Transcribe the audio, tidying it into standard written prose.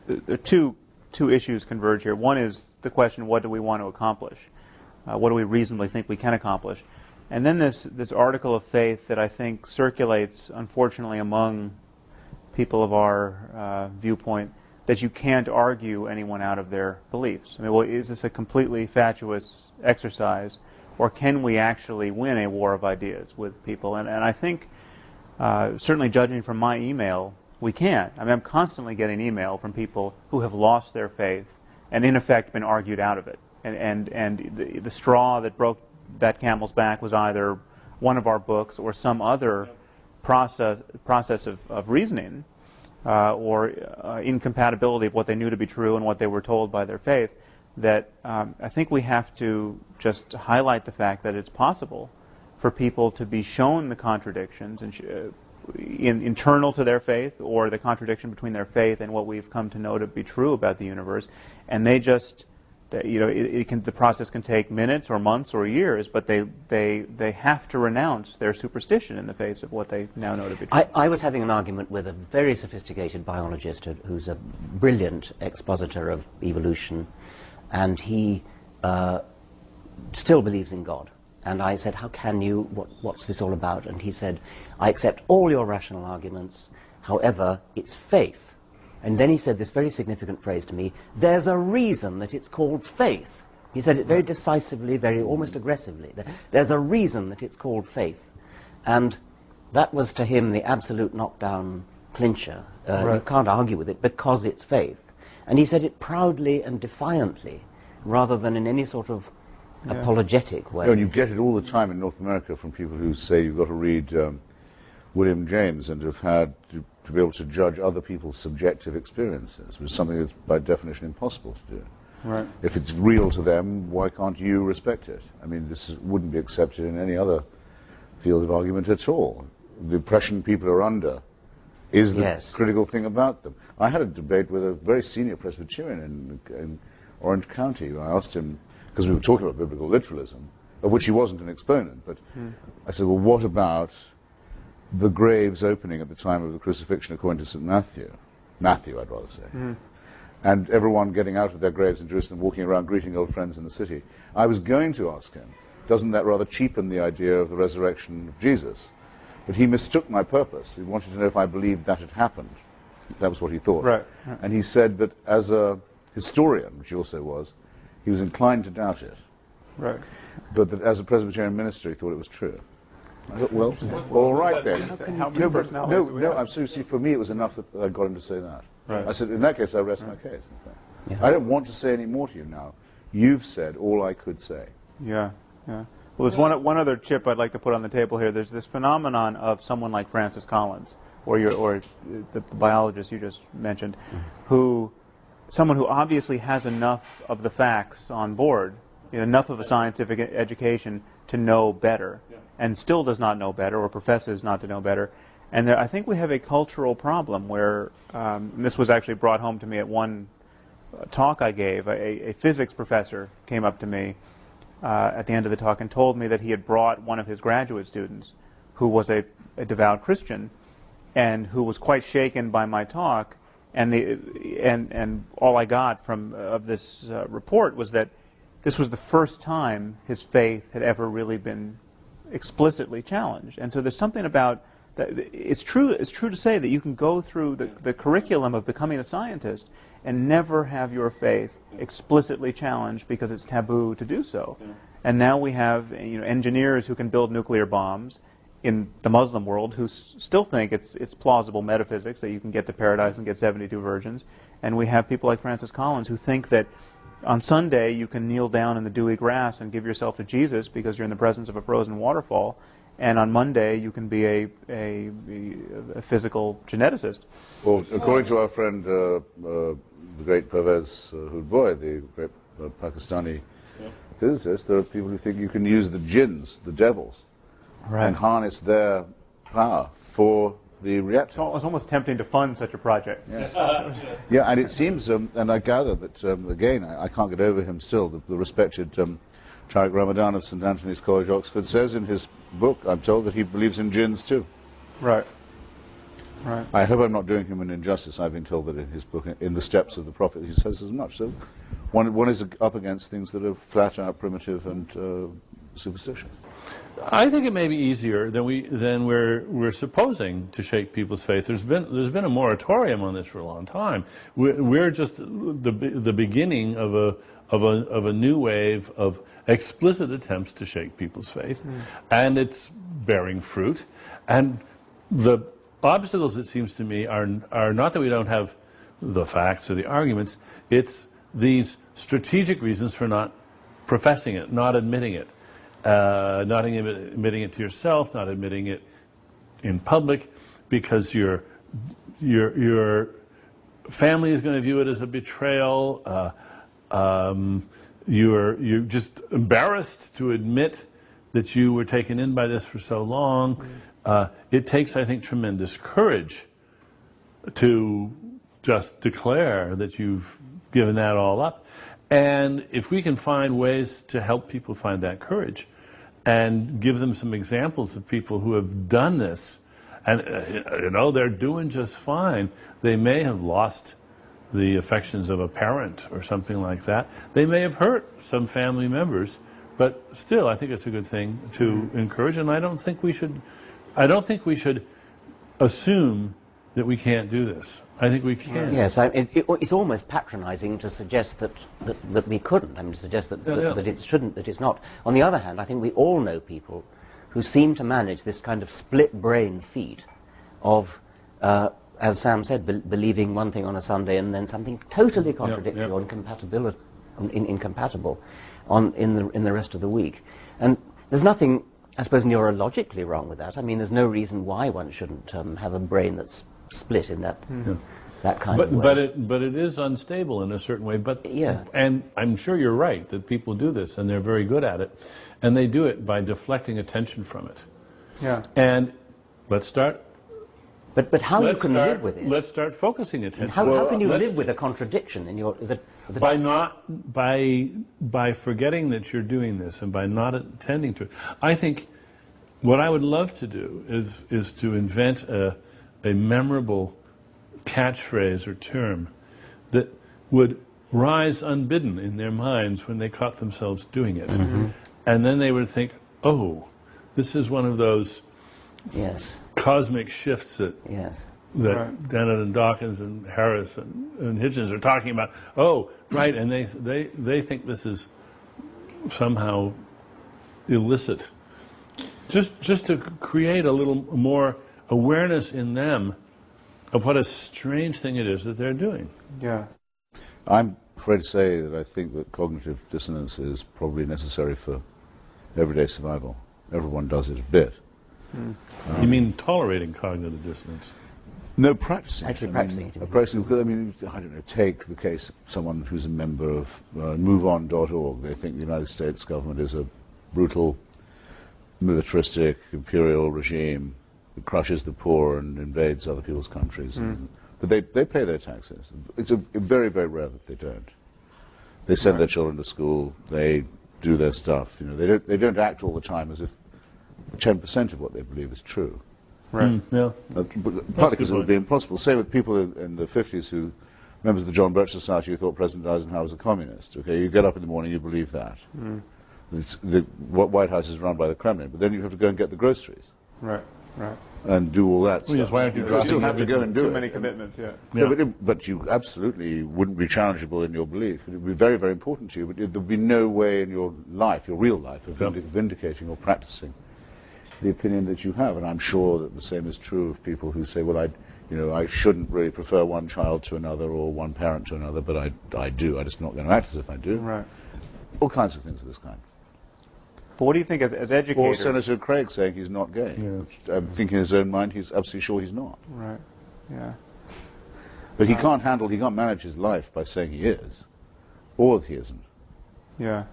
there are two issues converge here. One is the question, what do we want to accomplish? What do we reasonably think we can accomplish? And then this article of faith that I think circulates, unfortunately, among people of our viewpoint, that you can't argue anyone out of their beliefs. I mean, well, is this a completely fatuous exercise, or can we actually win a war of ideas with people? And I think, certainly judging from my email, we can. I mean, I'm constantly getting email from people who have lost their faith and, in effect, been argued out of it. And the straw that broke that camel's back was either one of our books or some other process of reasoning or incompatibility of what they knew to be true and what they were told by their faith, that I think we have to just highlight the fact that it's possible for people to be shown the contradictions internal to their faith, or the contradiction between their faith and what we've come to know to be true about the universe, and they just, the process can take minutes or months or years, but they have to renounce their superstition in the face of what they now know to be true. I was having an argument with a very sophisticated biologist who's a brilliant expositor of evolution, and he still believes in God. And I said, how can you, what's this all about? And he said, I accept all your rational arguments, however, it's faith. And then he said this very significant phrase to me, there's a reason that it's called faith. He said it very decisively, very almost aggressively. There's a reason that it's called faith. And that was to him the absolute knockdown clincher. You can't argue with it because it's faith. And he said it proudly and defiantly, rather than in any sort of apologetic way. And you get it all the time in North America from people who say you've got to read William James and have had to be able to judge other people's subjective experiences, which is something that's by definition impossible to do. Right. If it's real to them, why can't you respect it? I mean, this wouldn't be accepted in any other field of argument at all. The impression people are under is the critical thing about them. I had a debate with a very senior Presbyterian in Orange County. I asked him, because we were talking about biblical literalism, of which he wasn't an exponent, but I said, well, what about the graves opening at the time of the crucifixion according to St. Matthew? Matthew, I'd rather say. And everyone getting out of their graves in Jerusalem, walking around greeting old friends in the city. I was going to ask him, doesn't that rather cheapen the idea of the resurrection of Jesus? But he mistook my purpose. He wanted to know if I believed that had happened. That was what he thought. Right. And he said that as a historian, which he also was, he was inclined to doubt it. Right. But that as a Presbyterian minister, he thought it was true. I thought, well, all right then. No, I'm seriously, for me it was enough that I got him to say that. Right. I said, in that case, I rest my case, in fact. I don't want to say any more to you now. You've said all I could say. Yeah. Well, there's one other chip I'd like to put on the table here. There's this phenomenon of someone like Francis Collins, or the biologist you just mentioned, someone who obviously has enough of the facts on board, enough of a scientific education to know better, and still does not know better, or professes not to know better. And I think we have a cultural problem where, and this was actually brought home to me at one talk I gave. A physics professor came up to me at the end of the talk and told me that he had brought one of his graduate students, who was a devout Christian, and who was quite shaken by my talk. And all I got of this report was that this was the first time his faith had ever really been explicitly challenged. And so there's something about that. It's true to say that you can go through the curriculum of becoming a scientist and never have your faith explicitly challenged because it's taboo to do so. And now we have engineers who can build nuclear bombs in the Muslim world who still think it's plausible metaphysics that you can get to paradise and get 72 virgins. And we have people like Francis Collins who think that on Sunday you can kneel down in the dewy grass and give yourself to Jesus because you're in the presence of a frozen waterfall, and on Monday you can be a physical geneticist. Well, according to our friend, the great Pervez Hudboy, the great Pakistani physicist, there are people who think you can use the jinns, the devils, and harness their power for the reactor. It's almost tempting to fund such a project. Yeah, and it seems, and I gather that, again, I can't get over him still, the respected Tariq Ramadan of St. Anthony's College, Oxford, says in his book, I'm told, that he believes in jinns too. Right. Right. I hope I'm not doing him an injustice. I've been told that in his book, In the Steps of the Prophet, he says as much. So one is up against things that are flat out primitive and superstitious. I think it may be easier than we're supposing to shake people's faith. There's been a moratorium on this for a long time. We're just the beginning of a new wave of explicit attempts to shake people's faith, and it's bearing fruit. And the obstacles, it seems to me, are not that we don't have the facts or the arguments. It's these strategic reasons for not professing it, not admitting it. Not admitting it to yourself, not admitting it in public, because your family is going to view it as a betrayal. You're just embarrassed to admit that you were taken in by this for so long. It takes, I think, tremendous courage to just declare that you've given that all up. And if we can find ways to help people find that courage, and give them some examples of people who have done this, and they're doing just fine. They may have lost the affections of a parent or something like that. They may have hurt some family members, but still, I think it's a good thing to encourage. And I don't think we should assume that we can't do this. I think we can. Yes, it's almost patronizing to suggest that we couldn't. I mean, to suggest that it shouldn't, that it's not. On the other hand, I think we all know people who seem to manage this kind of split brain feat of, as Sam said, believing one thing on a Sunday and then something totally contradictory or incompatible in the rest of the week. And there's nothing, I suppose, neurologically wrong with that. I mean, there's no reason why one shouldn't have a brain that's split in that kind of way. But it is unstable in a certain way. But and I'm sure you're right that people do this, and they're very good at it, and they do it by deflecting attention from it. Yeah. And let's start. But how you can live with it? Let's start focusing attention. How can you live with a contradiction in your? By forgetting that you're doing this and by not attending to it. I think what I would love to do is to invent a memorable catchphrase or term that would rise unbidden in their minds when they caught themselves doing it. Mm-hmm. And then they would think, oh, this is one of those cosmic shifts that Dennett and Dawkins and Harris and Hitchens are talking about. Oh, right, and they think this is somehow illicit. Just to create a little more awareness in them of what a strange thing it is that they're doing. Yeah. I'm afraid to say that I think that cognitive dissonance is probably necessary for everyday survival. Everyone does it a bit. You mean tolerating cognitive dissonance? No, practicing. Actually practicing. Practicing, because, I mean, I don't know, take the case of someone who's a member of MoveOn.org. They think the United States government is a brutal, militaristic, imperial regime that crushes the poor and invades other people's countries. But they pay their taxes. It's very, very rare that they don't. They send their children to school. They do their stuff. You know, they don't act all the time as if 10% of what they believe is true. Right. Partly because it would be impossible. Say with people in the 50s who, members of the John Birch Society, who thought President Eisenhower was a communist. Okay, you get up in the morning, you believe that. The White House is run by the Kremlin, but then you have to go and get the groceries. Right. And do all that stuff. Why aren't you You still have to go and do too it. many commitments, But you absolutely wouldn't be challengeable in your belief. It would be very, very important to you, but there would be no way in your life, your real life, of vindicating or practicing the opinion that you have. And I'm sure that the same is true of people who say, well, I shouldn't really prefer one child to another or one parent to another, but I do. I'm just not going to act as if I do. Right. All kinds of things of this kind. But what do you think as educators? Or Senator Craig saying he's not gay. Thinking in his own mind he's absolutely sure he's not. Right. Yeah. But he can't manage his life by saying he is, or he isn't. Yeah.